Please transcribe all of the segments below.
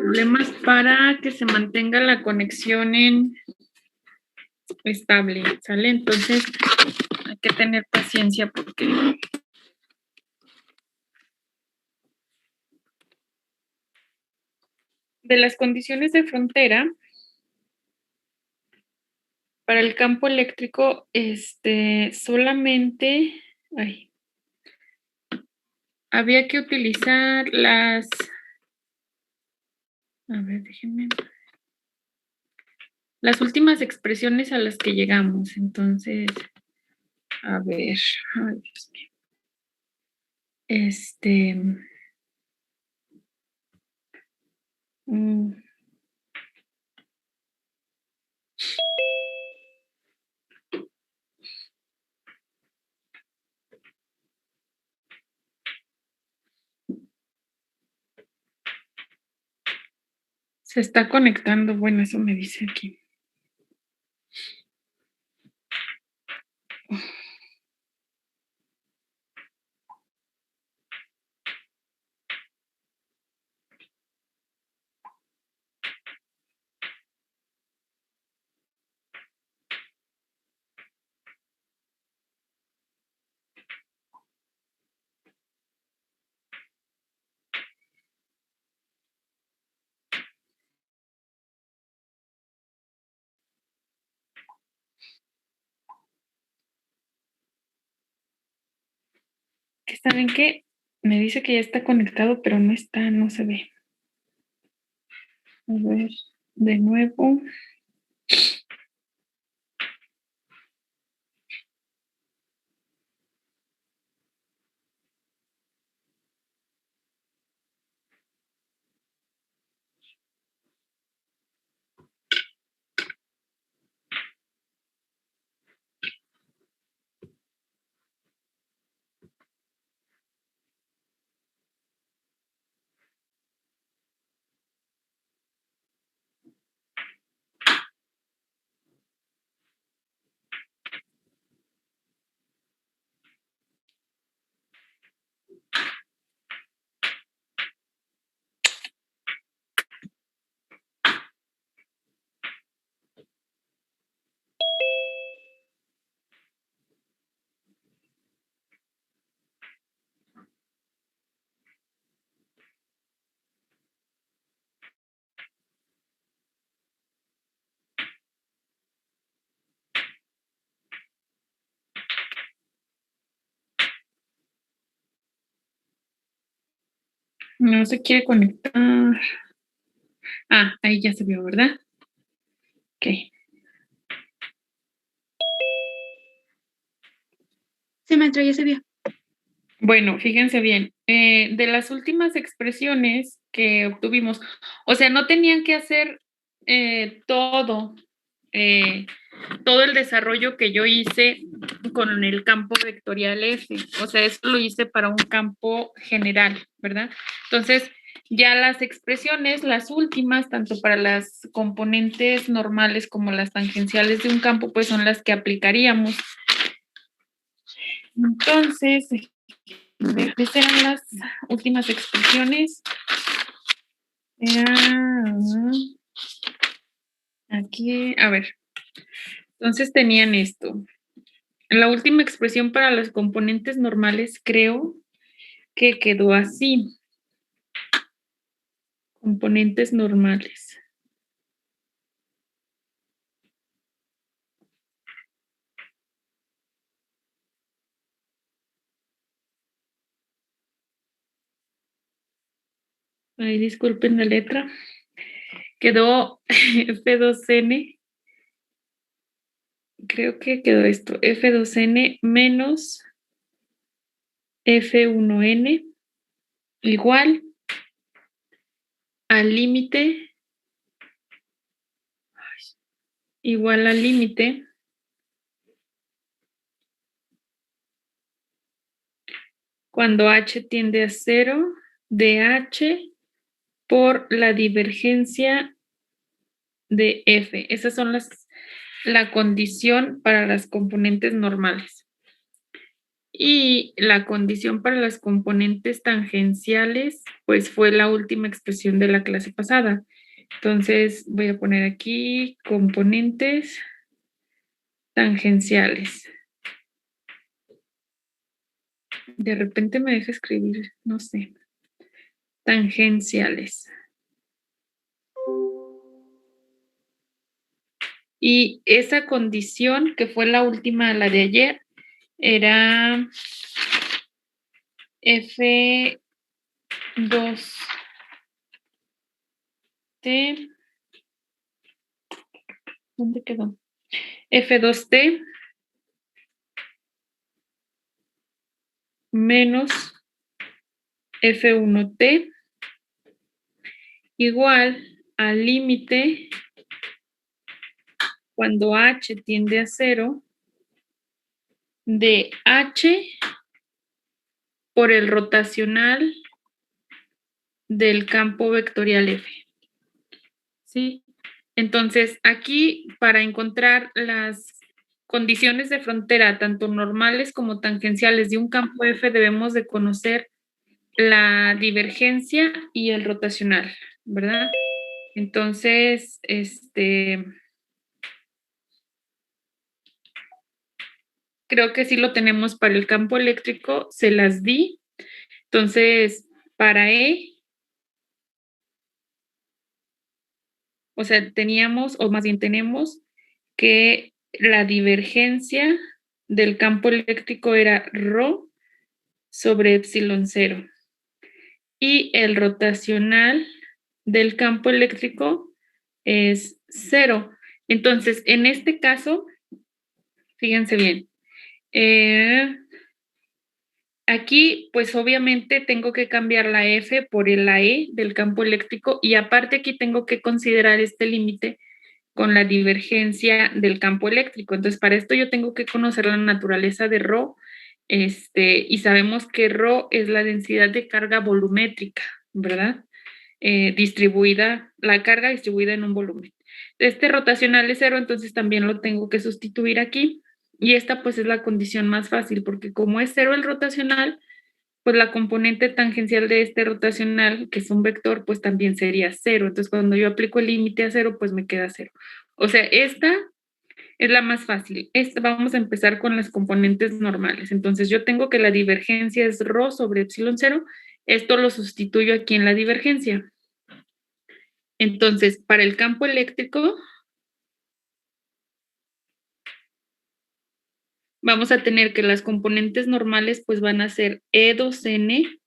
problemas para que se mantenga la conexión estable, ¿sale? Entonces hay que tener paciencia porque de las condiciones de frontera para el campo eléctrico, solamente había que utilizar las, a ver, déjenme, las últimas expresiones a las que llegamos. Entonces, a ver, ay, Dios mío. Se está conectando, bueno, eso me dice aquí. ¿Saben qué? Me dice que ya está conectado, pero no está, no se ve. A ver, de nuevo. No se quiere conectar. Ah, ahí ya se vio, ¿verdad? Ok. Sí, maestra, ya se vio. Bueno, fíjense bien, de las últimas expresiones que obtuvimos, o sea, no tenían que hacer todo el desarrollo que yo hice con el campo vectorial F, o sea, eso lo hice para un campo general, ¿verdad? Entonces, ya las expresiones, las últimas, tanto para las componentes normales como las tangenciales de un campo, pues son las que aplicaríamos. Entonces, ¿cuáles eran las últimas expresiones? Aquí, a ver. Entonces tenían esto. La última expresión para los componentes normales creo que quedó así. Componentes normales. Ay, disculpen la letra. Quedó F2N. Creo que quedó esto. F2N menos F1N igual al límite. Igual al límite. Cuando H tiende a 0 de H por la divergencia de F. Esas son la condición para las componentes normales. Y la condición para las componentes tangenciales, pues fue la última expresión de la clase pasada. Entonces voy a poner aquí componentes tangenciales. De repente me deja escribir, no sé. Tangenciales. Y esa condición, que fue la última, la de ayer, era F2T ¿dónde quedó? F2T menos F1T igual al límite cuando H tiende a 0 de H por el rotacional del campo vectorial F. ¿Sí? Entonces, aquí para encontrar las condiciones de frontera, tanto normales como tangenciales de un campo F, debemos de conocer la divergencia y el rotacional, ¿verdad? Entonces, creo que sí lo tenemos para el campo eléctrico, se las di. Entonces, para E, o sea, teníamos, o más bien tenemos, que la divergencia del campo eléctrico era ρ sobre epsilon 0. Y el rotacional del campo eléctrico es 0. Entonces, en este caso, fíjense bien, aquí, pues obviamente tengo que cambiar la F por la E del campo eléctrico y aparte aquí tengo que considerar este límite con la divergencia del campo eléctrico. Entonces, para esto yo tengo que conocer la naturaleza de ρ, y sabemos que ρ es la densidad de carga volumétrica, ¿verdad? Distribuida, la carga distribuida en un volumen. Este rotacional es 0, entonces también lo tengo que sustituir aquí. Y esta pues es la condición más fácil, porque como es 0 el rotacional, pues la componente tangencial de este rotacional, que es un vector, pues también sería 0. Entonces cuando yo aplico el límite a 0, pues me queda 0. O sea, esta es la más fácil. Vamos a empezar con las componentes normales. Entonces yo tengo que la divergencia es ρ sobre epsilon 0. Esto lo sustituyo aquí en la divergencia. Entonces, para el campo eléctrico, vamos a tener que las componentes normales pues van a ser E2N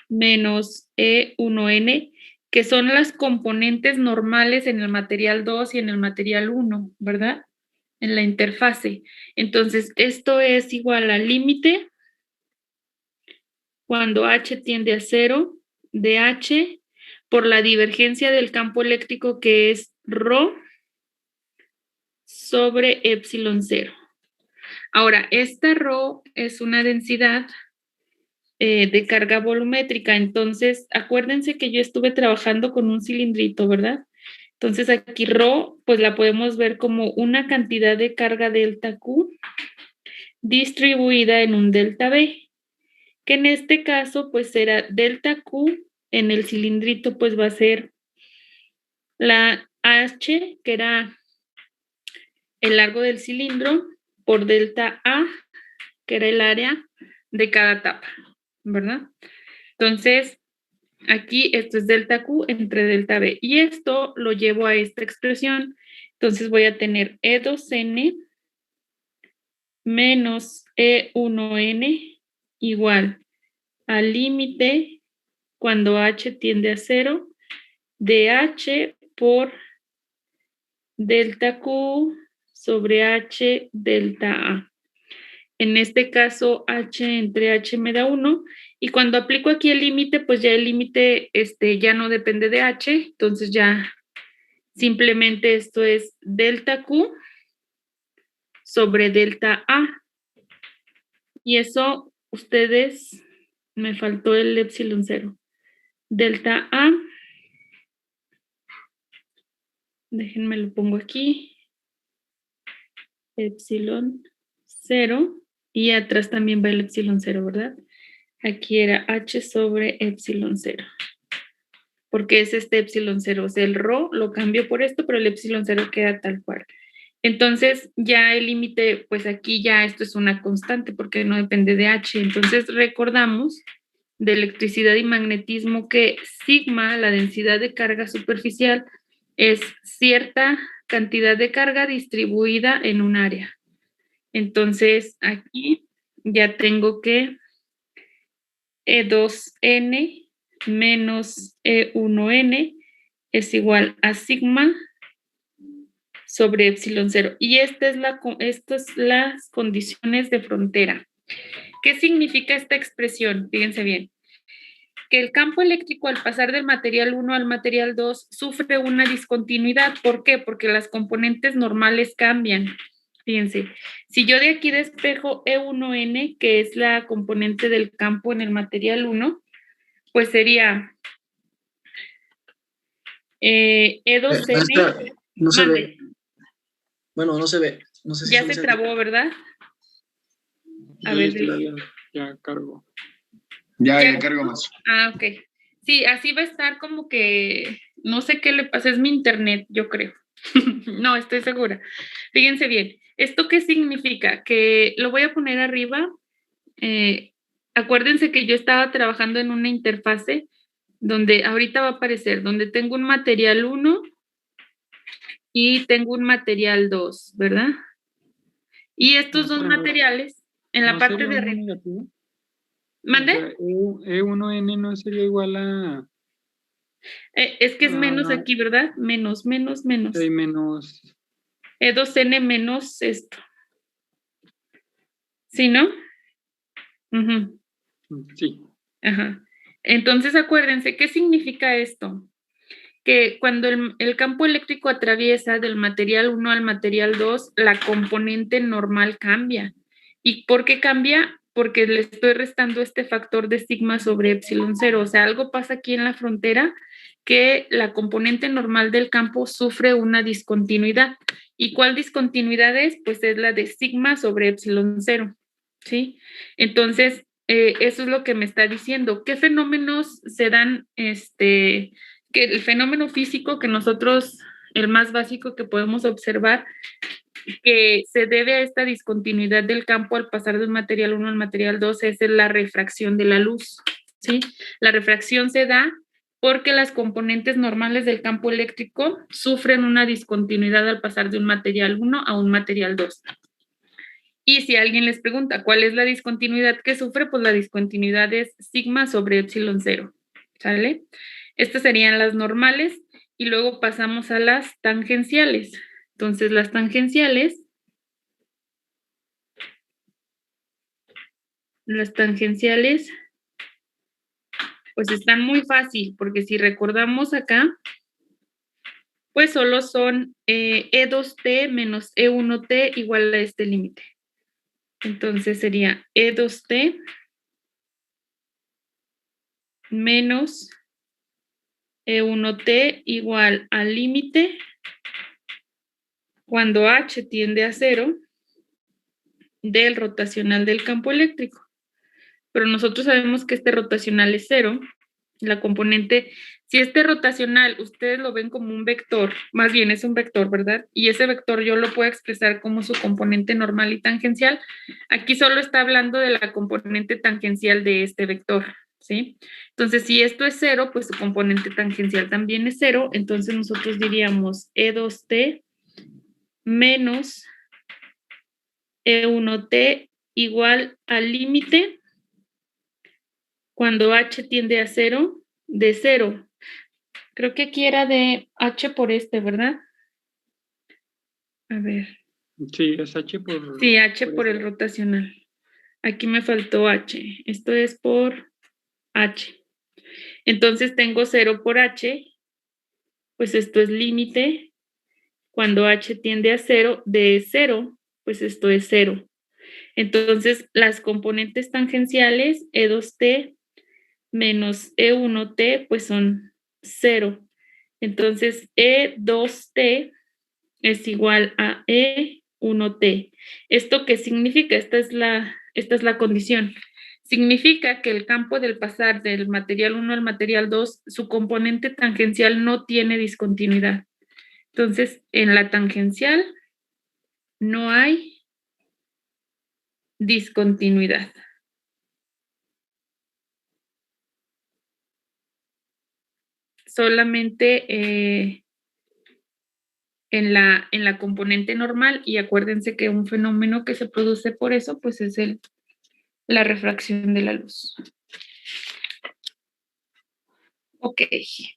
menos E1N, que son las componentes normales en el material 2 y en el material 1, ¿verdad? En la interfase. Entonces, esto es igual al límite cuando H tiende a 0 de H por la divergencia del campo eléctrico que es ρ sobre epsilon 0. Ahora, esta ρ es una densidad de carga volumétrica, entonces acuérdense que yo estuve trabajando con un cilindrito, ¿verdad? Entonces aquí ρ, pues la podemos ver como una cantidad de carga delta Q distribuida en un delta B, que en este caso pues será delta Q en el cilindrito pues va a ser la H, que era el largo del cilindro, por delta A, que era el área de cada tapa, ¿verdad? Entonces, aquí esto es delta Q entre delta B. Y esto lo llevo a esta expresión. Entonces voy a tener E2N menos E1N igual al límite cuando H tiende a 0 de H por delta Q sobre H delta A. En este caso, H entre H me da 1. Y cuando aplico aquí el límite, pues ya el límite ya no depende de H. Entonces ya simplemente esto es delta Q sobre delta A. Y eso, ustedes, me faltó el epsilon 0. Delta A, déjenme lo pongo aquí. Epsilon 0 Y atrás también va el epsilon 0, ¿verdad? Aquí era h sobre epsilon 0. Porque es este epsilon 0. O sea, el rho lo cambio por esto, pero el epsilon 0 queda tal cual. Entonces, ya el límite, pues aquí ya esto es una constante porque no depende de h. Entonces, recordamos de electricidad y magnetismo que sigma, la densidad de carga superficial, es cierta cantidad de carga distribuida en un área. Entonces, aquí ya tengo que E2n menos E1n es igual a sigma sobre epsilon 0. Y estas son las condiciones de frontera. ¿Qué significa esta expresión? Fíjense bien. Que el campo eléctrico al pasar del material 1 al material 2 sufre una discontinuidad. ¿Por qué? Porque las componentes normales cambian. Fíjense, si yo de aquí despejo E1n, que es la componente del campo en el material 1, pues sería E2n. No se Mande. ve. Bueno, no se ve. No sé si Ya se trabó, ¿verdad? A ver, ya cargo. Ya cargo más. Ah, ok. Sí, así va a estar como que, no sé qué le pasa, es mi internet, yo creo. No, estoy segura. Fíjense bien, ¿esto qué significa? Que lo voy a poner arriba. Acuérdense que yo estaba trabajando en una interfase donde ahorita va a aparecer, donde tengo un material 1 y tengo un material 2, ¿verdad? Y estos dos materiales, en la parte de arriba. ¿Mande? O sea, E1N no sería igual a... Es que es menos aquí, ¿verdad? Menos. Sí, menos... E2N menos esto. ¿Sí, no? Uh-huh. Sí. Ajá. Entonces, acuérdense, ¿qué significa esto? Que cuando el campo eléctrico atraviesa del material 1 al material 2, la componente normal cambia. ¿Y por qué cambia? Porque le estoy restando este factor de sigma sobre epsilon 0. O sea, algo pasa aquí en la frontera que la componente normal del campo sufre una discontinuidad. ¿Y cuál discontinuidad es? Pues es la de sigma sobre epsilon 0. ¿Sí? Entonces, eso es lo que me está diciendo. ¿Qué fenómenos se dan, que el fenómeno físico que nosotros, el más básico que podemos observar, que se debe a esta discontinuidad del campo al pasar del material 1 al material 2 es la refracción de la luz, ¿sí? La refracción se da porque las componentes normales del campo eléctrico sufren una discontinuidad al pasar de un material 1 a un material 2. Y si alguien les pregunta cuál es la discontinuidad que sufre, pues la discontinuidad es sigma sobre epsilon 0, ¿sale? Estas serían las normales y luego pasamos a las tangenciales. Entonces, las tangenciales pues están muy fácil, porque si recordamos acá, pues solo son E2T menos E1T igual a este límite. Entonces sería E2T menos E1T igual al límite cuando H tiende a 0 del rotacional del campo eléctrico. Pero nosotros sabemos que este rotacional es 0, la componente, si este rotacional ustedes lo ven como un vector, más bien es un vector, ¿verdad? Y ese vector yo lo puedo expresar como su componente normal y tangencial. Aquí solo está hablando de la componente tangencial de este vector, ¿sí? Entonces, si esto es 0, pues su componente tangencial también es 0, entonces nosotros diríamos E2T menos E1T igual al límite cuando H tiende a 0, de 0. Creo que aquí era de H por este, ¿verdad? A ver. Sí, es H por... Sí, H por el rotacional. Aquí me faltó H. Esto es por H. Entonces tengo 0 por H, pues esto es límite. Cuando H tiende a 0, de 0, pues esto es 0. Entonces, las componentes tangenciales, E2T menos E1T, pues son 0. Entonces, E2T es igual a E1T. ¿Esto qué significa? Esta es la esta es la condición. Significa que el campo del pasar del material 1 al material 2, su componente tangencial no tiene discontinuidad. Entonces, en la tangencial no hay discontinuidad. Solamente en la componente normal, y acuérdense que un fenómeno que se produce por eso, pues es la refracción de la luz. Ok,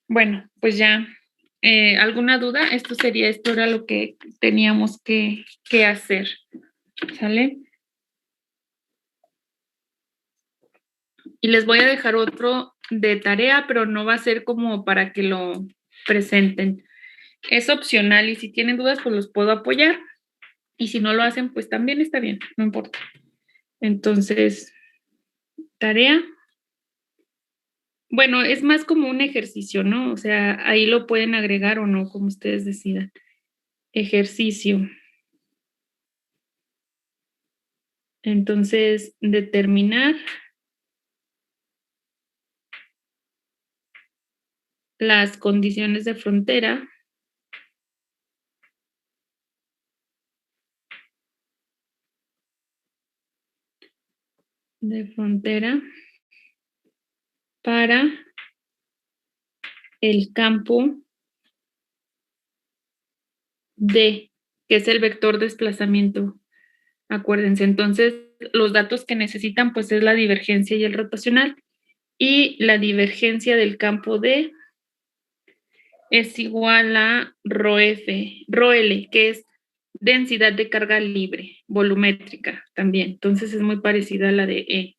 bueno, pues ya, ¿alguna duda? Esto era lo que teníamos que hacer, ¿sale? Y les voy a dejar otro de tarea, pero no va a ser como para que lo presenten. Es opcional y si tienen dudas, pues los puedo apoyar. Y si no lo hacen, pues también está bien, no importa. Entonces, tarea. Bueno, es más como un ejercicio, ¿no? O sea, ahí lo pueden agregar o no, como ustedes decidan. Ejercicio. Entonces, determinar las condiciones de frontera para el campo D, que es el vector desplazamiento. Acuérdense, entonces, los datos que necesitan, pues, es la divergencia y el rotacional. Y la divergencia del campo D es igual a ρL, que es densidad de carga libre, volumétrica también. Entonces es muy parecida a la de E.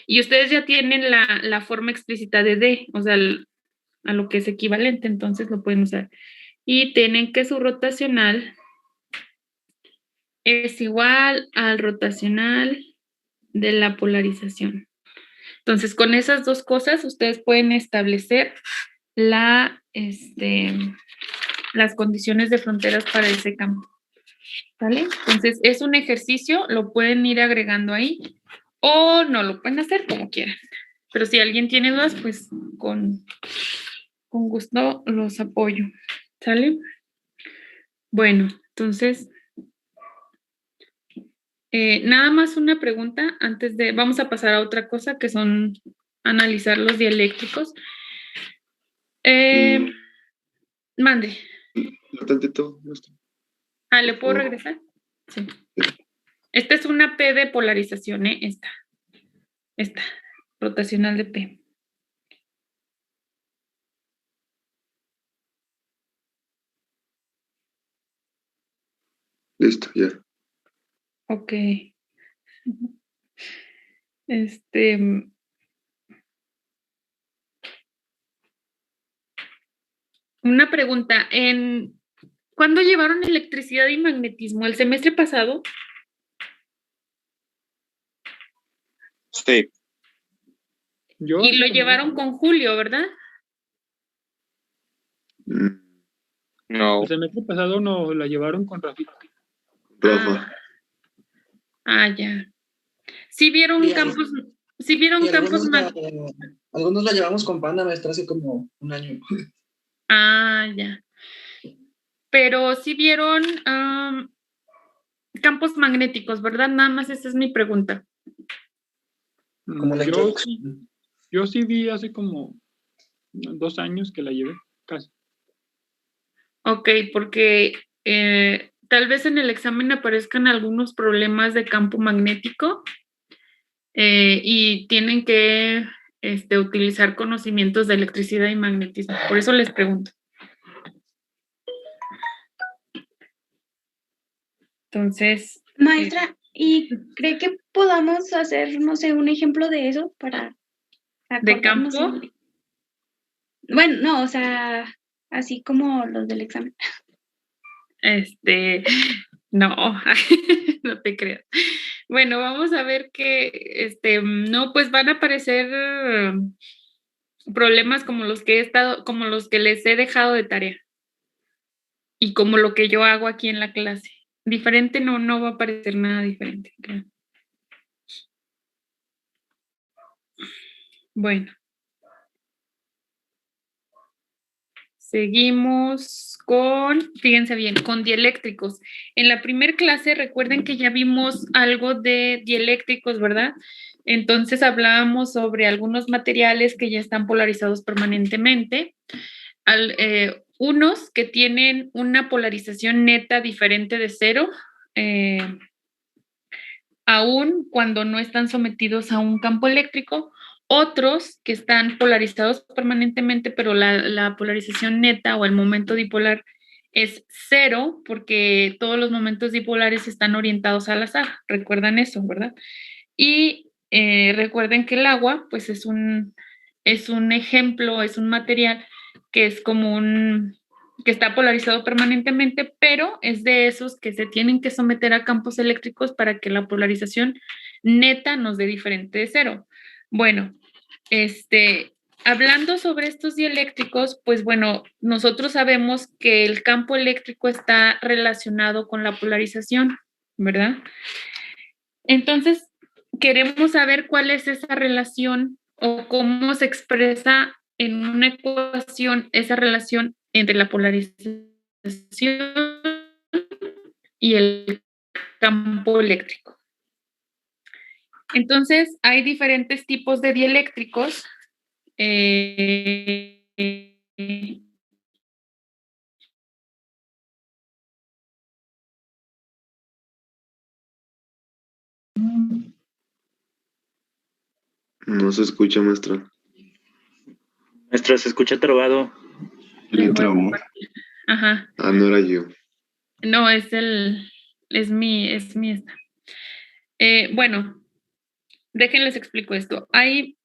Y ustedes ya tienen la forma explícita de D, o sea, a lo que es equivalente, entonces lo pueden usar. Y tienen que su rotacional es igual al rotacional de la polarización. Entonces, con esas dos cosas, ustedes pueden establecer las condiciones de fronteras para ese campo. ¿Vale? Entonces, es un ejercicio, lo pueden ir agregando ahí o no lo pueden hacer como quieran. Pero si alguien tiene dudas, pues con gusto los apoyo. ¿Sale? Bueno, entonces, nada más una pregunta antes de, vamos a pasar a otra cosa que son analizar los dieléctricos. Mande. No tantito. ¿Le puedo regresar? Sí. Esta es una P de polarización, ¿eh? Esta, rotacional de P. Listo, ya. Ok. Una pregunta. ¿Cuándo llevaron electricidad y magnetismo? ¿El semestre pasado? Sí. Y lo llevaron con Julio, ¿verdad? No. El semestre pasado nos la llevaron con Rafita. Rafa. Ya. ¿Sí vieron campos? ¿Sí vieron campos algunos la llevamos con Panda, maestra, hace como un año. Ya. Pero sí vieron campos magnéticos, ¿verdad? Nada más esa es mi pregunta. Como la introducción. Yo sí vi hace como 2 años que la llevé, casi. Ok, porque tal vez en el examen aparezcan algunos problemas de campo magnético y tienen que utilizar conocimientos de electricidad y magnetismo. Por eso les pregunto. Entonces. Maestra, ¿y cree que podamos hacer, no sé, un ejemplo de eso para ¿De acordarnos? campo? Bueno, no, o sea, así como los del examen. No, no te creas. Bueno, vamos a ver que, no, pues van a aparecer problemas como los que les he dejado de tarea. Y como lo que yo hago aquí en la clase. Diferente no va a aparecer nada diferente. Creo. Bueno. Seguimos con, fíjense bien, con dieléctricos. En la primer clase, recuerden que ya vimos algo de dieléctricos, ¿verdad? Entonces hablábamos sobre algunos materiales que ya están polarizados permanentemente. Unos que tienen una polarización neta diferente de 0, aún cuando no están sometidos a un campo eléctrico, otros que están polarizados permanentemente, pero la polarización neta o el momento dipolar es 0, porque todos los momentos dipolares están orientados al azar. Recuerdan eso, ¿verdad? Y recuerden que el agua, pues es un ejemplo, es un material que es como que está polarizado permanentemente, pero es de esos que se tienen que someter a campos eléctricos para que la polarización neta nos dé diferente de 0. Bueno, hablando sobre estos dieléctricos, pues bueno, nosotros sabemos que el campo eléctrico está relacionado con la polarización, ¿verdad? Entonces, queremos saber cuál es esa relación o cómo se expresa en una ecuación esa relación entre la polarización y el campo eléctrico. Entonces, hay diferentes tipos de dieléctricos. No se escucha, maestra. Maestra, se escucha trabado. Le trabó. Ajá. Ah, no era yo. No, es mi esta. Bueno, déjenles explico esto. Hay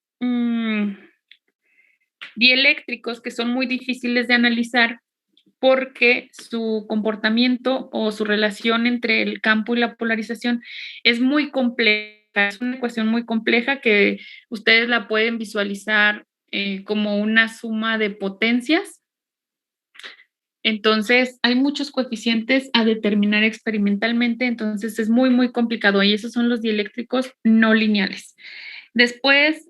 dieléctricos que son muy difíciles de analizar porque su comportamiento o su relación entre el campo y la polarización es muy compleja. Es una ecuación muy compleja que ustedes la pueden visualizar como una suma de potencias. Entonces, hay muchos coeficientes a determinar experimentalmente, entonces es muy, muy complicado y esos son los dieléctricos no lineales. Después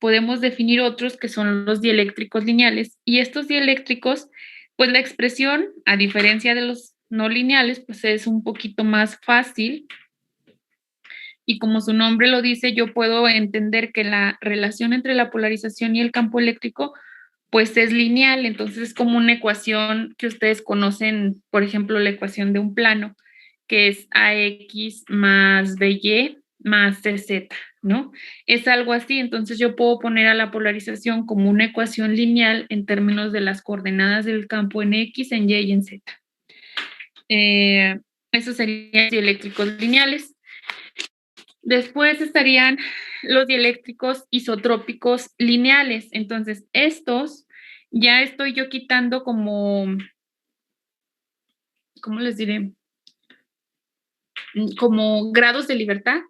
podemos definir otros que son los dieléctricos lineales y estos dieléctricos, pues la expresión, a diferencia de los no lineales, pues es un poquito más fácil y como su nombre lo dice, yo puedo entender que la relación entre la polarización y el campo eléctrico pues es lineal, entonces es como una ecuación que ustedes conocen, por ejemplo, la ecuación de un plano, que es AX más BY más CZ, ¿no? Es algo así, entonces yo puedo poner a la polarización como una ecuación lineal en términos de las coordenadas del campo en X, en Y y en Z. Esos serían dieléctricos lineales. Después estarían los dieléctricos isotrópicos lineales. Entonces, estos ya estoy yo quitando como, ¿cómo les diré? Como grados de libertad.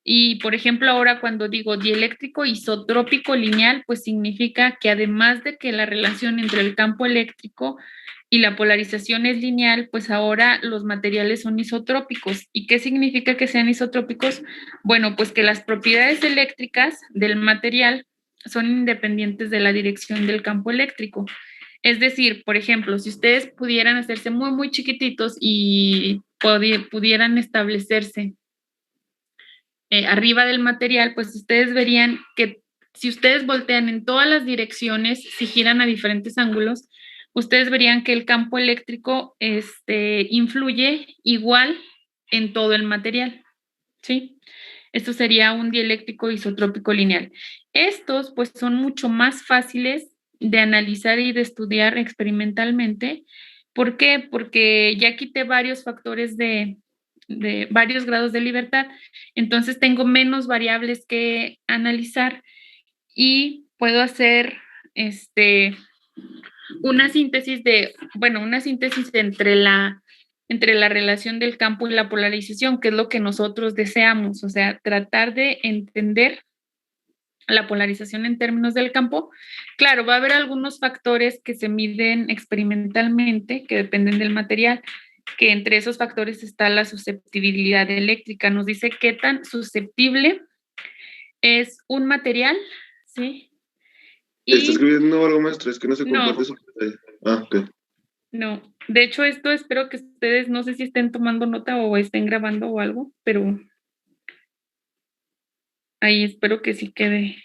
Y, por ejemplo, ahora cuando digo dieléctrico isotrópico lineal, pues significa que además de que la relación entre el campo eléctrico y la polarización es lineal, pues ahora los materiales son isotrópicos. ¿Y qué significa que sean isotrópicos? Bueno, pues que las propiedades eléctricas del material son independientes de la dirección del campo eléctrico. Es decir, por ejemplo, si ustedes pudieran hacerse muy, muy chiquititos y pudieran establecerse arriba del material, pues ustedes verían que si ustedes voltean en todas las direcciones, si giran a diferentes ángulos, ustedes verían que el campo eléctrico influye igual en todo el material, ¿sí? Esto sería un dieléctrico isotrópico lineal. Estos, pues, son mucho más fáciles de analizar y de estudiar experimentalmente. ¿Por qué? Porque ya quité varios factores de varios grados de libertad, entonces tengo menos variables que analizar y puedo hacer una síntesis entre la relación del campo y la polarización, que es lo que nosotros deseamos, o sea, tratar de entender la polarización en términos del campo. Claro, va a haber algunos factores que se miden experimentalmente, que dependen del material, que entre esos factores está la susceptibilidad eléctrica. Nos dice qué tan susceptible es un material, ¿sí? ¿Está Y escribiendo algo, maestra? Es que no se no, comparte su pantalla. Ah, ok. no. De hecho, esto espero que ustedes, no sé si estén tomando nota o estén grabando o algo, pero ahí espero que sí quede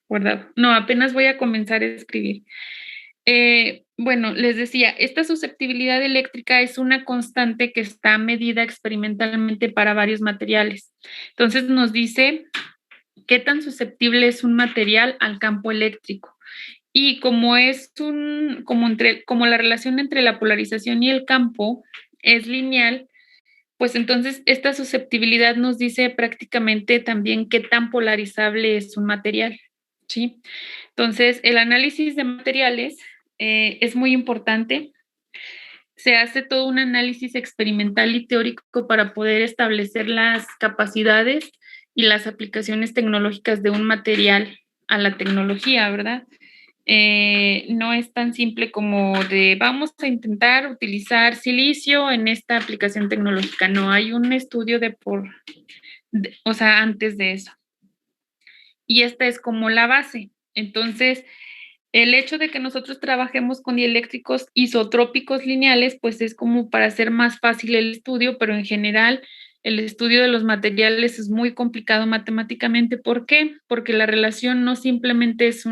guardado. No, apenas voy a comenzar a escribir. Bueno, les decía, esta susceptibilidad eléctrica es una constante que está medida experimentalmente para varios materiales. Entonces nos dice qué tan susceptible es un material al campo eléctrico. Y como es como la relación entre la polarización y el campo es lineal, pues entonces esta susceptibilidad nos dice prácticamente también qué tan polarizable es un material, ¿sí? Entonces, el análisis de materiales es muy importante. Se hace todo un análisis experimental y teórico para poder establecer las capacidades y las aplicaciones tecnológicas de un material a la tecnología, ¿verdad? No es tan simple como de vamos a intentar utilizar silicio en esta aplicación tecnológica. No, hay un estudio o sea, antes de eso. Y esta es como la base. Entonces, el hecho de que nosotros trabajemos con dieléctricos isotrópicos lineales, pues es como para hacer más fácil el estudio, pero en general el estudio de los materiales es muy complicado matemáticamente. ¿Por qué? Porque la relación no simplemente es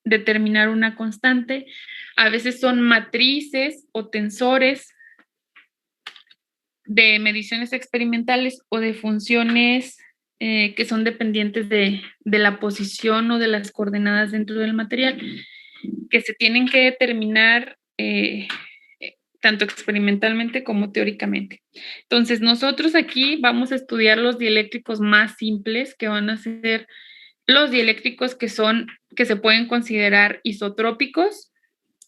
determinar una constante, a veces son matrices o tensores de mediciones experimentales o de funciones que son dependientes de la posición o de las coordenadas dentro del material, que se tienen que determinar tanto experimentalmente como teóricamente. Entonces, nosotros aquí vamos a estudiar los dieléctricos más simples, que van a ser los dieléctricos que se pueden considerar isotrópicos,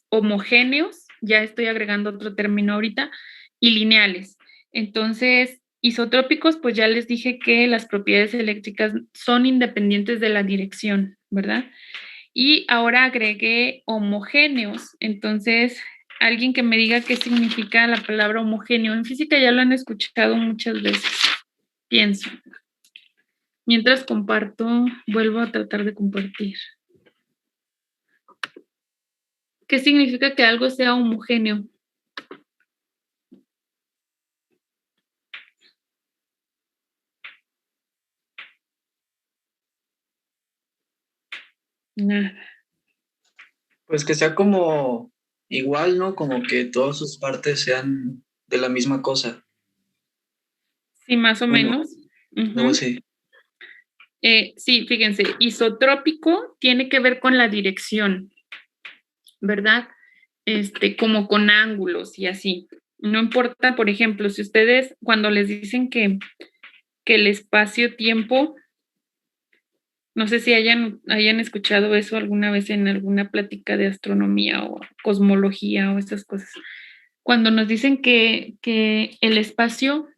homogéneos, ya estoy agregando otro término ahorita, y lineales. Entonces, isotrópicos, pues ya les dije que las propiedades eléctricas son independientes de la dirección, ¿verdad? Y ahora agregué homogéneos. Entonces, alguien que me diga qué significa la palabra homogéneo. En física ya lo han escuchado muchas veces, pienso. Mientras comparto, vuelvo a tratar de compartir. ¿Qué significa que algo sea homogéneo? Nada. Pues que sea como igual, ¿no? Como que todas sus partes sean de la misma cosa. Sí, más o Bueno, menos. algo así. Sí, fíjense, isotrópico tiene que ver con la dirección, ¿verdad? Como con ángulos y así. No importa, por ejemplo, si ustedes cuando les dicen que el espacio-tiempo, no sé si hayan escuchado eso alguna vez en alguna plática de astronomía o cosmología o esas cosas. Cuando nos dicen que el espacio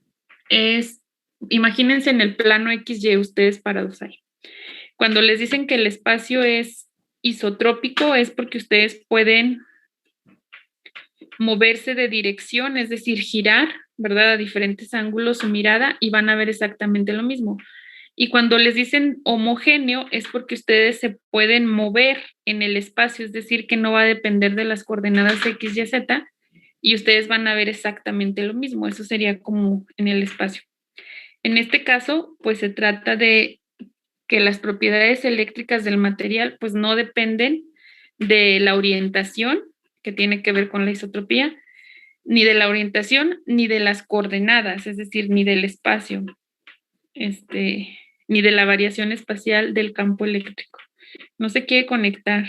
es, imagínense en el plano XY ustedes parados ahí. Cuando les dicen que el espacio es isotrópico es porque ustedes pueden moverse de dirección, es decir, girar, ¿verdad? A diferentes ángulos su mirada y van a ver exactamente lo mismo. Y cuando les dicen homogéneo es porque ustedes se pueden mover en el espacio, es decir, que no va a depender de las coordenadas X, Y, Z y ustedes van a ver exactamente lo mismo. Eso sería como en el espacio. En este caso, pues se trata de que las propiedades eléctricas del material pues no dependen de la orientación, que tiene que ver con la isotropía, ni de la orientación, ni de las coordenadas, es decir, ni del espacio, ni de la variación espacial del campo eléctrico. No se quiere conectar.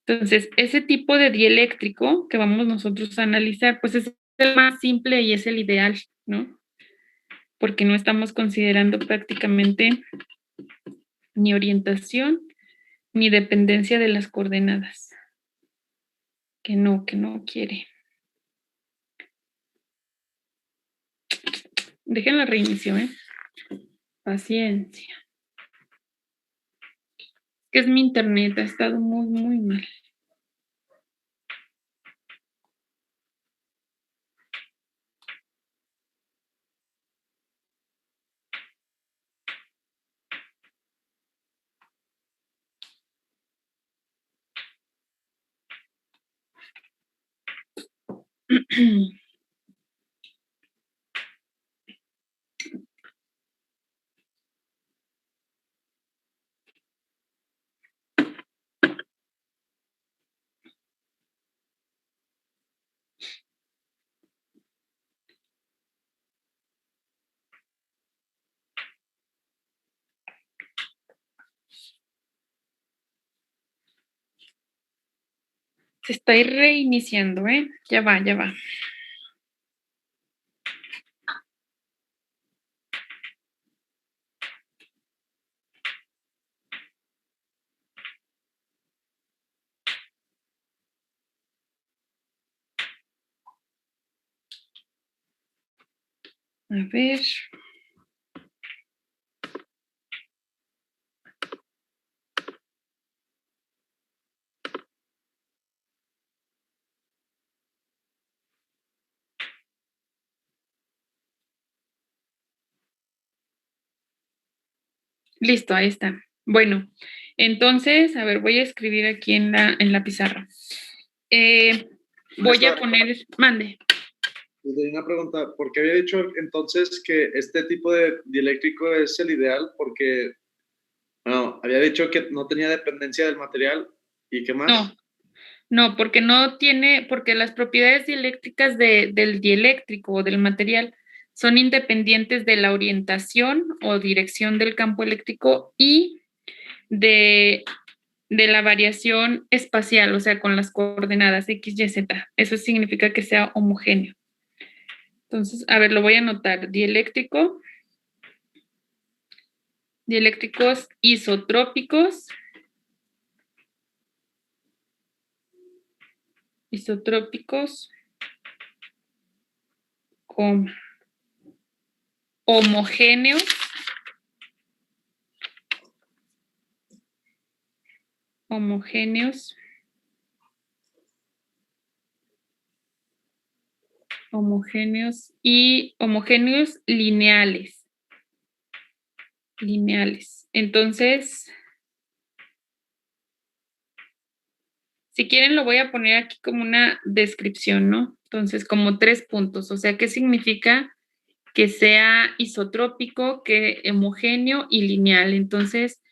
Entonces, ese tipo de dieléctrico que vamos nosotros a analizar, pues es el más simple y es el ideal, ¿no? Porque no estamos considerando prácticamente ni orientación ni dependencia de las coordenadas. Que no quiere. Déjenla reinicio, ¿eh? Paciencia. Que es mi internet, ha estado muy, muy mal. Se está reiniciando, ¿eh? Ya va, ya va. A ver. Listo, ahí está. Bueno, entonces, a ver, voy a escribir aquí en la pizarra. Voy a poner, mande. Tenía una pregunta, ¿por qué había dicho entonces que este tipo de dieléctrico es el ideal? Porque, bueno, había dicho que no tenía dependencia del material, ¿y qué más? No, porque no tiene, porque las propiedades dieléctricas del dieléctrico o del material son independientes de la orientación o dirección del campo eléctrico y de la variación espacial, o sea, con las coordenadas X, Y, Z. Eso significa que sea homogéneo. Entonces, a ver, lo voy a anotar. Dieléctricos isotrópicos, con homogéneos, y homogéneos lineales. Entonces, si quieren lo voy a poner aquí como una descripción, ¿no? Entonces, como 3 puntos. O sea, ¿qué significa que sea isotrópico, que homogéneo y lineal? Entonces,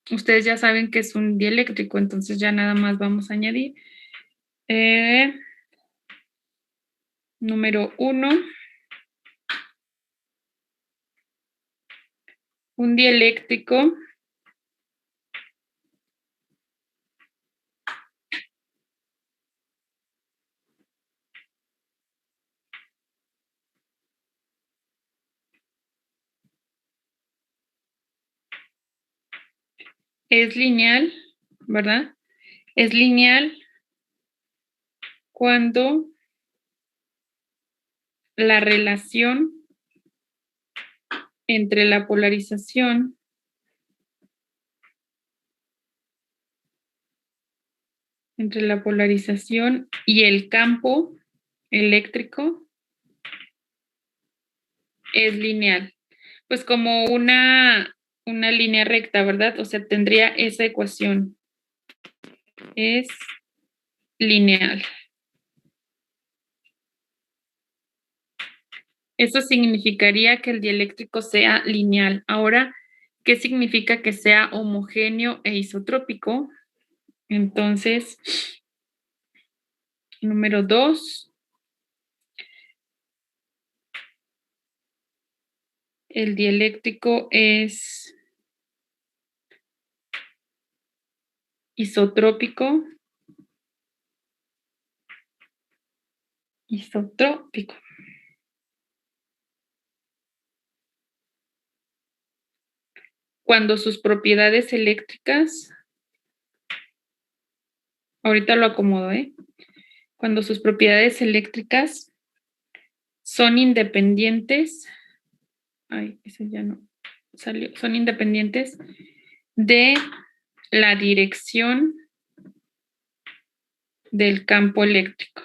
ustedes ya saben que es un dieléctrico, entonces ya nada más vamos a añadir. Número 1. Un dieléctrico es lineal, ¿verdad? Es lineal cuando la relación entre la polarización y el campo eléctrico es lineal. Pues como una línea recta, ¿verdad? O sea, tendría esa ecuación. Es lineal. Eso significaría que el dieléctrico sea lineal. Ahora, ¿qué significa que sea homogéneo e isotrópico? Entonces, número 2, el dieléctrico es isotrópico. Cuando sus propiedades eléctricas, ahorita lo acomodo, cuando sus propiedades eléctricas son independientes, eso ya no salió, son independientes de la dirección del campo eléctrico.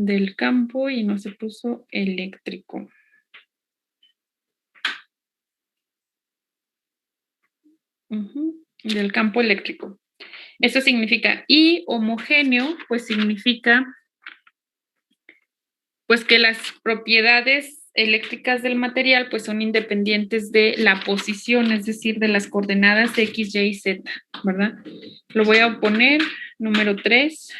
Del campo y no se puso eléctrico. del campo eléctrico. Eso significa, y homogéneo, pues significa pues que las propiedades eléctricas del material pues son independientes de la posición, es decir, de las coordenadas X, Y y Z, ¿verdad? Lo voy a poner, número 3.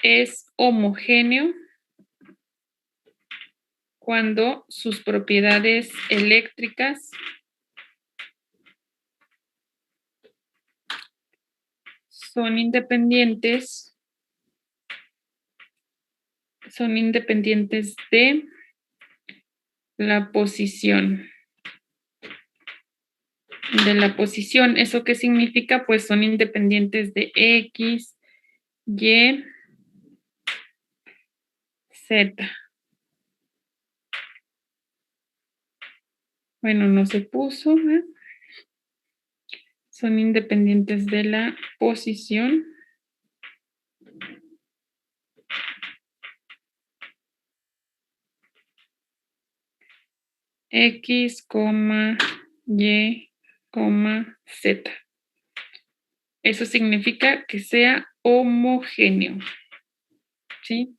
Es homogéneo cuando sus propiedades eléctricas son independientes de la posición. ¿Eso qué significa? Pues son independientes de X, Y, Z. Bueno, no se puso, ¿eh? Son independientes de la posición. X, Y, Z. Eso significa que sea homogéneo. ¿Sí?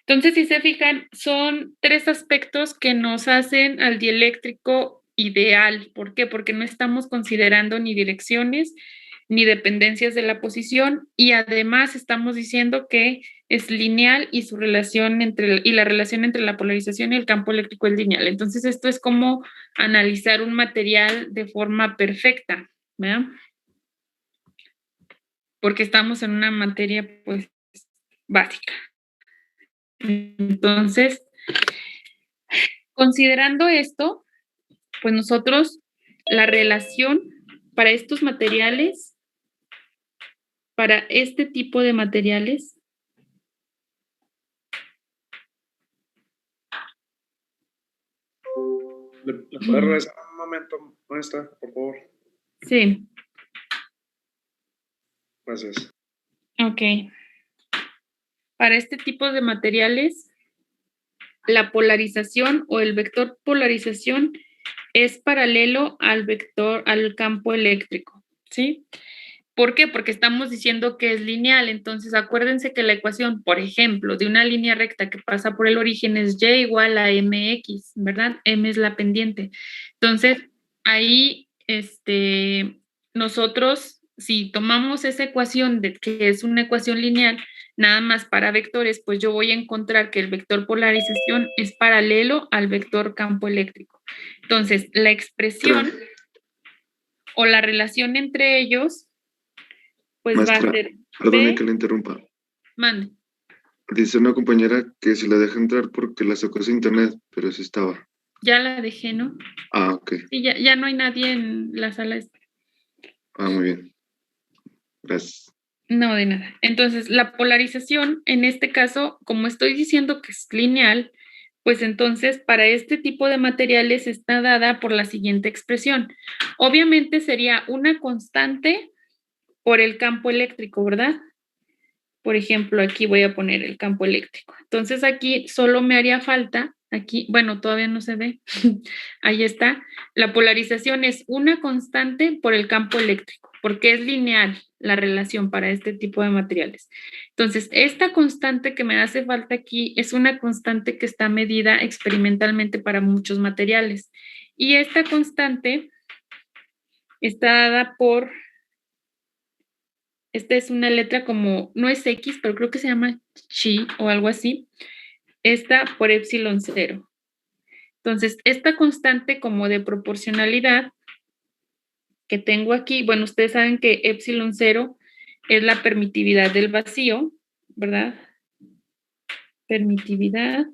Entonces, si se fijan, son 3 aspectos que nos hacen al dieléctrico ideal. ¿Por qué? Porque no estamos considerando ni direcciones ni dependencias de la posición y además estamos diciendo que es lineal y su relación y la relación entre la polarización y el campo eléctrico es lineal. Entonces, esto es como analizar un material de forma perfecta, ¿verdad? Porque estamos en una materia, pues, básica. Entonces, considerando esto, pues nosotros, la relación para estos materiales, para este tipo de materiales, ¿Le puedes regresar un momento, maestra, por favor? sí, Gracias. ok. Para este tipo de materiales, la polarización o el vector polarización es paralelo al campo eléctrico, ¿sí? ¿Por qué? Porque estamos diciendo que es lineal. Entonces, acuérdense que la ecuación, por ejemplo, de una línea recta que pasa por el origen es y igual a mx, ¿verdad? M es la pendiente. Entonces, ahí, nosotros, si tomamos esa ecuación que es una ecuación lineal, nada más para vectores, pues yo voy a encontrar que el vector polarización es paralelo al vector campo eléctrico. Entonces, la expresión o la relación entre ellos pues Maestra, va a ser perdone B. que le interrumpa. Mande. Dice una compañera que si la deja entrar porque la sacó sin internet, pero sí estaba. Ya la dejé, ¿no? Ah, ok. Sí, ya no hay nadie en la sala esta. Ah, muy bien. Gracias. No, de nada. Entonces, la polarización, en este caso, como estoy diciendo que es lineal, pues entonces para este tipo de materiales está dada por la siguiente expresión. Obviamente sería una constante por el campo eléctrico, ¿verdad? Por ejemplo, aquí voy a poner el campo eléctrico. Entonces aquí solo me haría falta, aquí, bueno, todavía no se ve, ahí está. La polarización es una constante por el campo eléctrico, porque es lineal la relación para este tipo de materiales. Entonces, esta constante que me hace falta aquí es una constante que está medida experimentalmente para muchos materiales. Y esta constante está dada por... Esta es una letra como, no es X, pero creo que se llama chi o algo así. Esta por epsilon 0. Entonces, esta constante como de proporcionalidad que tengo aquí, bueno, ustedes saben que epsilon 0 es la permitividad del vacío, ¿verdad? Permitividad.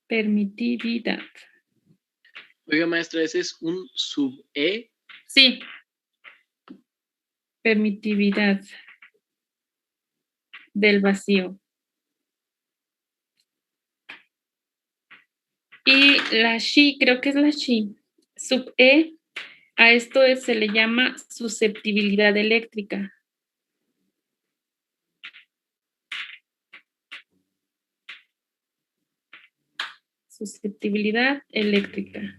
Permitividad. Oiga, maestra, ¿ese es un sub-E? Sí. Permitividad del vacío. Y la Xi, creo que es la Xi, sub E, a esto se le llama susceptibilidad eléctrica. susceptibilidad eléctrica.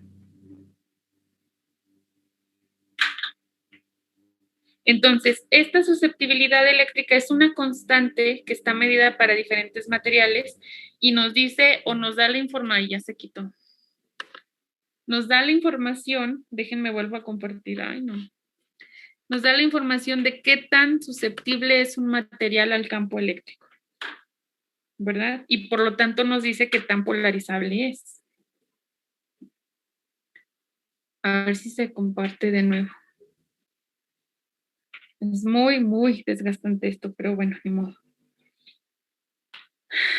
Entonces, esta susceptibilidad eléctrica es una constante que está medida para diferentes materiales y nos dice o nos da la información, ya se quitó. Nos da la información, déjenme vuelvo a compartir, ay no. Nos da la información de qué tan susceptible es un material al campo eléctrico, ¿verdad? Y por lo tanto nos dice qué tan polarizable es. A ver si se comparte de nuevo. Es muy, muy desgastante esto, pero bueno, ni modo.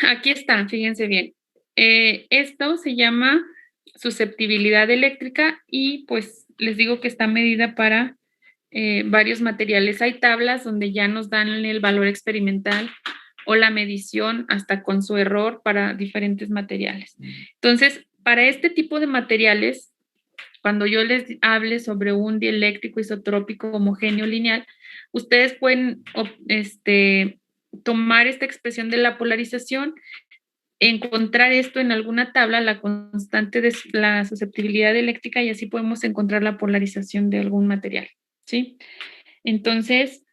Aquí está, fíjense bien. Esto se llama susceptibilidad eléctrica y pues les digo que está medida para varios materiales. Hay tablas donde ya nos dan el valor experimental o la medición hasta con su error para diferentes materiales. Entonces, para este tipo de materiales, cuando yo les hable sobre un dieléctrico isotrópico homogéneo lineal, ustedes pueden tomar esta expresión de la polarización, encontrar esto en alguna tabla, la constante de la susceptibilidad eléctrica, y así podemos encontrar la polarización de algún material, ¿sí? Entonces,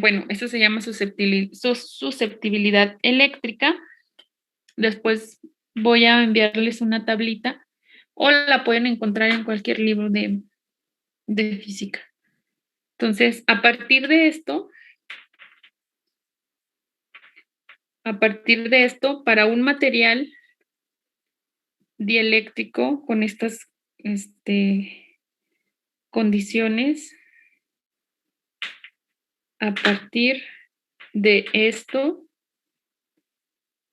bueno, eso se llama susceptibilidad eléctrica. Después voy a enviarles una tablita o la pueden encontrar en cualquier libro de física. Entonces, a partir de esto, para un material dieléctrico con estas condiciones, a partir de esto,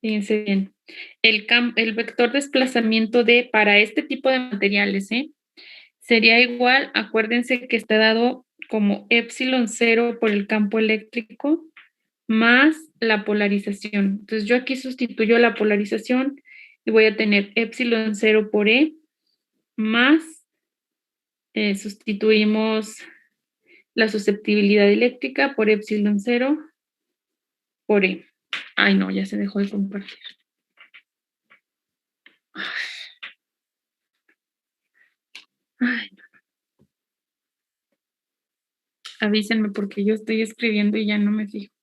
fíjense bien, el vector desplazamiento para este tipo de materiales, sería igual, acuérdense que está dado como epsilon 0 por el campo eléctrico más la polarización. Entonces yo aquí sustituyo la polarización y voy a tener epsilon 0 por E más, sustituimos la susceptibilidad eléctrica por epsilon 0 por E. Ay, no, ya se dejó de compartir. Ay, no. Avísenme porque yo estoy escribiendo y ya no me fijo.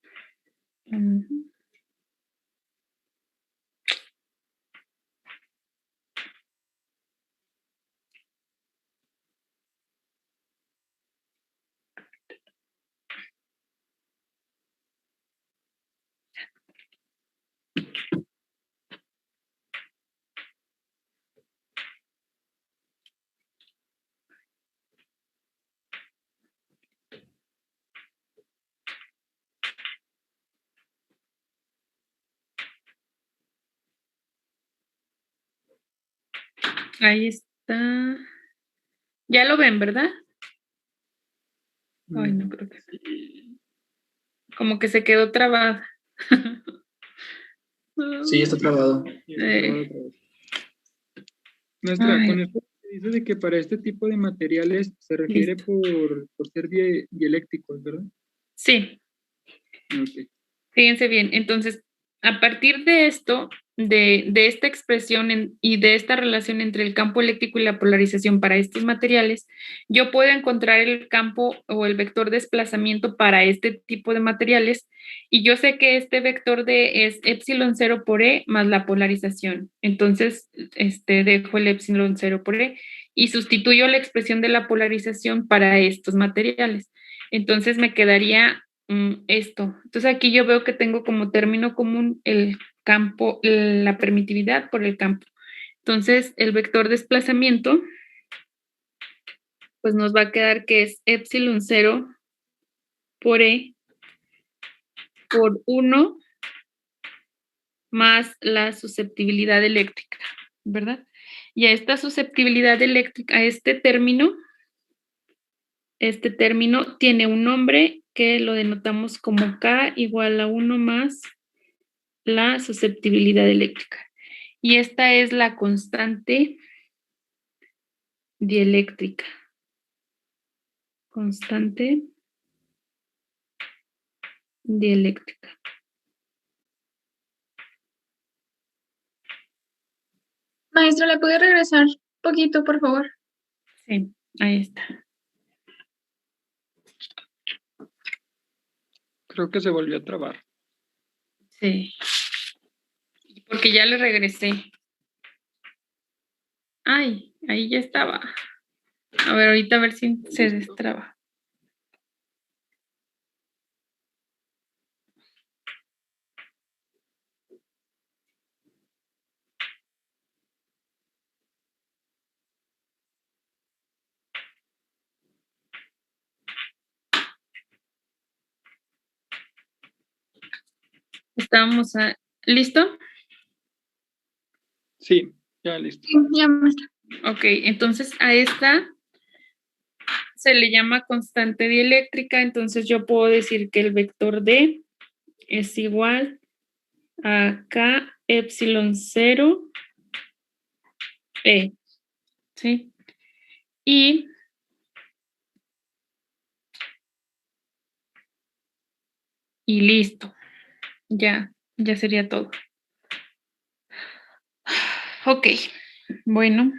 Ahí está. Ya lo ven, ¿verdad? Ay, no creo que sí. Como que se quedó trabada. Sí, está trabado. Maestra, Ay. con esto que dice de que para este tipo de materiales se refiere por ser dieléctricos, ¿verdad? Sí. Ok. Fíjense bien, entonces, a partir de esto, de esta expresión y de esta relación entre el campo eléctrico y la polarización para estos materiales, yo puedo encontrar el campo o el vector de desplazamiento para este tipo de materiales, y yo sé que este vector es epsilon 0 por E más la polarización. Entonces, dejo el epsilon 0 por E y sustituyo la expresión de la polarización para estos materiales. Entonces me quedaría esto. Entonces aquí yo veo que tengo como término común el campo, la permitividad por el campo. Entonces el vector desplazamiento, pues nos va a quedar que es epsilon 0 por E por 1 más la susceptibilidad eléctrica, ¿verdad? Y a esta susceptibilidad eléctrica, a este término tiene un nombre que lo denotamos como K igual a 1 más la susceptibilidad eléctrica. Y esta es la constante dieléctrica. Constante dieléctrica. Maestra, ¿le puede regresar poquito, por favor? Sí, ahí está. Creo que se volvió a trabar. Sí. Porque ya le regresé. Ay, ahí ya estaba. A ver, ahorita a ver si se destraba. ¿Listo? Sí, ya listo. Sí, ya, maestra. Ok, entonces a esta se le llama constante dieléctrica, entonces yo puedo decir que el vector D es igual a K epsilon 0 E, ¿sí? Y listo, ya sería todo. Ok, bueno.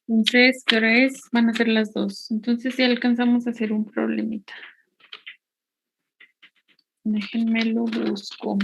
Entonces, ¿qué hora es? Van a ser las 2. Entonces ya alcanzamos a hacer un problemita. Déjenme lo busco.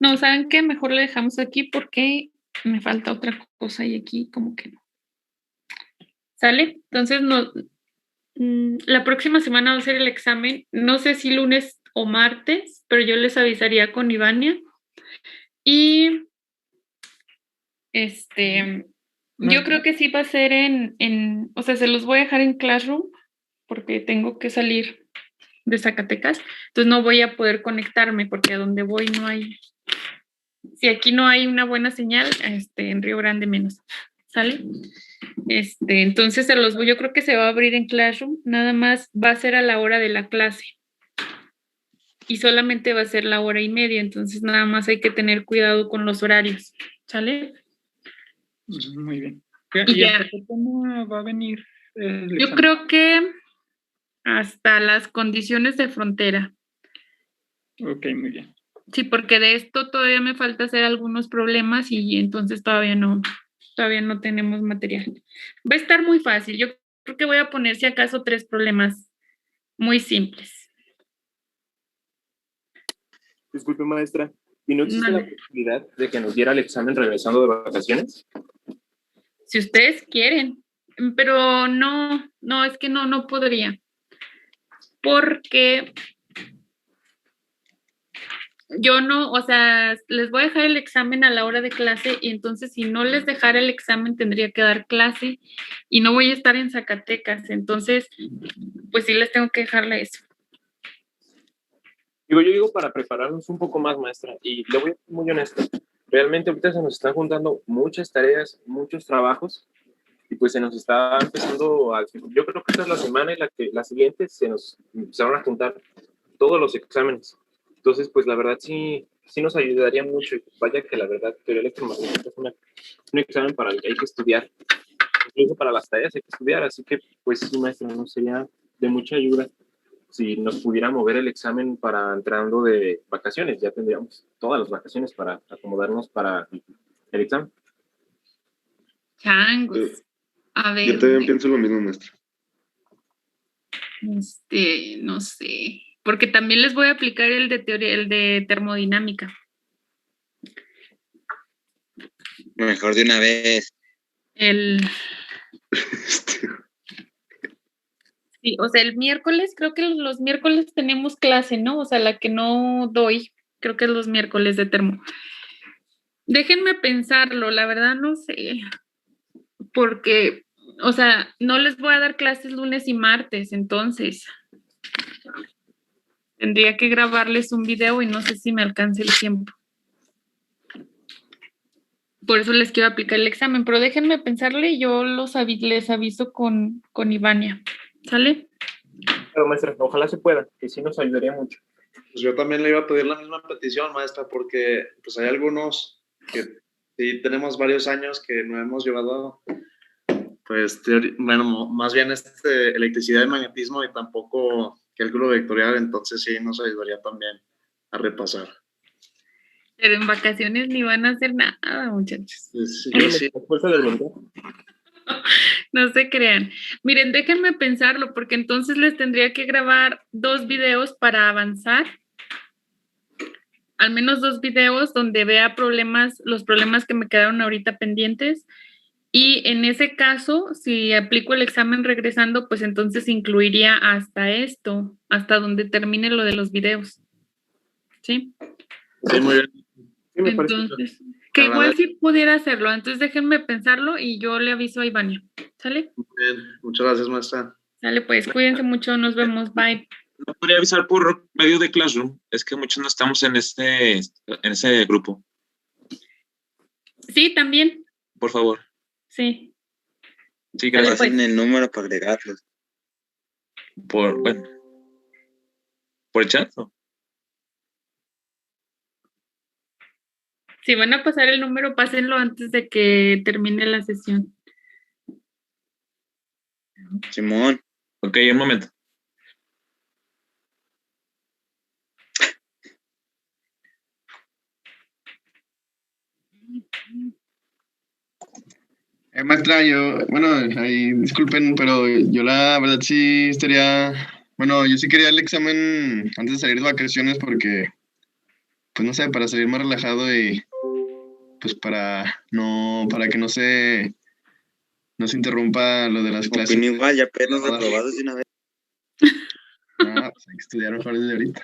No, ¿saben qué? Mejor le dejamos aquí porque me falta otra cosa y aquí como que no. ¿Sale? Entonces, la próxima semana va a ser el examen. No sé si lunes o martes, pero yo les avisaría con Ivania. Y yo creo que sí va a ser o sea, se los voy a dejar en Classroom porque tengo que salir de Zacatecas. Entonces no voy a poder conectarme porque a donde voy no hay. Si aquí no hay una buena señal, en Río Grande menos. ¿Sale? Entonces yo creo que se va a abrir en Classroom, nada más va a ser a la hora de la clase. Y solamente va a ser la hora y media, entonces nada más hay que tener cuidado con los horarios. ¿Sale? Muy bien. Y ¿Y ya. hasta cuándo va a venir el Yo examen? creo que hasta las condiciones de frontera. Ok, muy bien. Sí, porque de esto todavía me falta hacer algunos problemas y entonces todavía no tenemos material. Va a estar muy fácil. Yo creo que voy a poner si acaso 3 problemas muy simples. Disculpe, maestra. ¿Y no existe Vale. la posibilidad de que nos diera el examen regresando de vacaciones? Si ustedes quieren, pero no, es que no podría. Porque yo no, o sea, les voy a dejar el examen a la hora de clase y entonces si no les dejara el examen tendría que dar clase y no voy a estar en Zacatecas, entonces pues sí les tengo que dejarle eso. Yo digo para prepararnos un poco más, maestra, y le voy a ser muy honesto. Realmente ahorita se nos están juntando muchas tareas, muchos trabajos, y pues se nos está empezando yo creo que esta es la semana y la siguiente se van a juntar todos los exámenes. Entonces, pues la verdad sí nos ayudaría mucho. Y vaya que la verdad, teoría electromagnética es un examen para el que hay que estudiar. Incluso para las tareas hay que estudiar, así que pues sí, maestra, nos sería de mucha ayuda si nos pudiera mover el examen para entrando de vacaciones. Ya tendríamos todas las vacaciones para acomodarnos para el examen. Changos. A ver. Yo también pienso lo mismo, maestra. No sé, porque también les voy a aplicar el de teoría, el de termodinámica. Mejor de una vez. Sí, o sea, el miércoles, creo que los miércoles tenemos clase, ¿no? O sea, la que no doy, creo que es los miércoles de termo. Déjenme pensarlo, la verdad no sé. porque, o sea, no les voy a dar clases lunes y martes, entonces tendría que grabarles un video y no sé si me alcance el tiempo. Por eso les quiero aplicar el examen, pero déjenme pensarle y yo les aviso con Ivania. ¿Sale? Pero maestra, ojalá se pueda, que sí nos ayudaría mucho. Pues yo también le iba a pedir la misma petición, maestra, porque pues hay algunos que sí tenemos varios años que no hemos llevado, pues, bueno, más bien electricidad y magnetismo y tampoco cálculo vectorial, entonces sí nos ayudaría también a repasar. Pero en vacaciones ni van a hacer nada, muchachos. Yo sí. No se crean. Miren, déjenme pensarlo, porque entonces les tendría que grabar 2 videos para avanzar. Al menos 2 videos donde vea los problemas que me quedaron ahorita pendientes. Y en ese caso, si aplico el examen regresando, pues entonces incluiría hasta esto, hasta donde termine lo de los videos. ¿Sí? Sí, muy bien. Sí, me parece Entonces, que igual sí pudiera hacerlo. Entonces déjenme pensarlo y yo le aviso a Ivania. ¿Sale? Muy bien. Muchas gracias, maestra. Sale, pues, cuídense mucho, nos vemos, bye. No podría avisar por medio de Classroom, es que muchos no estamos en ese grupo. Sí, también. Por favor. Sí. Sí, gracias. Pasen el número para agregarlos. ¿Por el chat? ¿No? Si van a pasar el número, pásenlo antes de que termine la sesión. Simón. Ok, un momento. Maestra, ahí disculpen, pero yo la verdad sí yo sí quería el examen antes de salir de vacaciones porque, pues no sé, para salir más relajado y pues para que no se interrumpa lo de las clases. Opino igual, ya apenas reprobados de una vez. No, pues hay que estudiar mejor desde ahorita.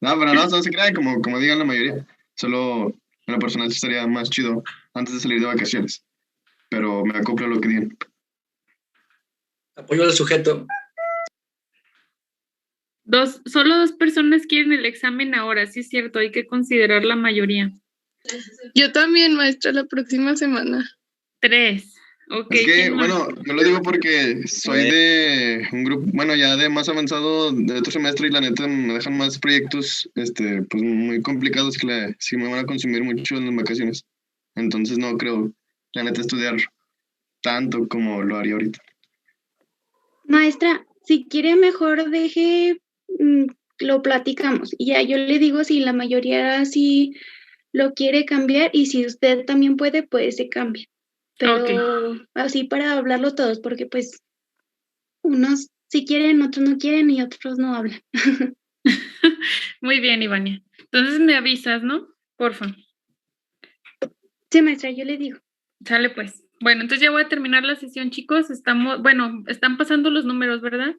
No, pero no se crean como digan la mayoría. Solo en lo personal sí estaría más chido antes de salir de vacaciones. Pero me acoplo a lo que digan. Apoyo al sujeto. Solo 2 personas quieren el examen ahora, sí es cierto, hay que considerar la mayoría. Yo también, maestra, la próxima semana. 3. Ok. Es que, yo lo digo porque soy de un grupo, ya de más avanzado de otro semestre y la neta me dejan más proyectos, pues muy complicados que sí me van a consumir mucho en las vacaciones. Entonces no creo, la neta, estudiar tanto como lo haría ahorita. Maestra, si quiere mejor lo platicamos y ya yo le digo si la mayoría sí lo quiere cambiar y si usted también puede, pues se cambia. Pero así para hablarlo todos, porque pues unos sí quieren, otros no quieren y otros no hablan. Muy bien, Ivania. Entonces me avisas, ¿no? Porfa. Sí, maestra, yo le digo. Sale pues. Bueno, entonces ya voy a terminar la sesión, chicos. Están pasando los números, ¿verdad?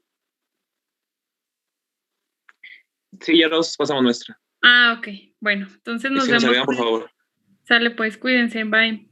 Sí, ya los pasamos, nuestra. Ah, ok. Bueno, entonces nos Si nos vemos. agregan, por favor. Sale pues, cuídense, bye.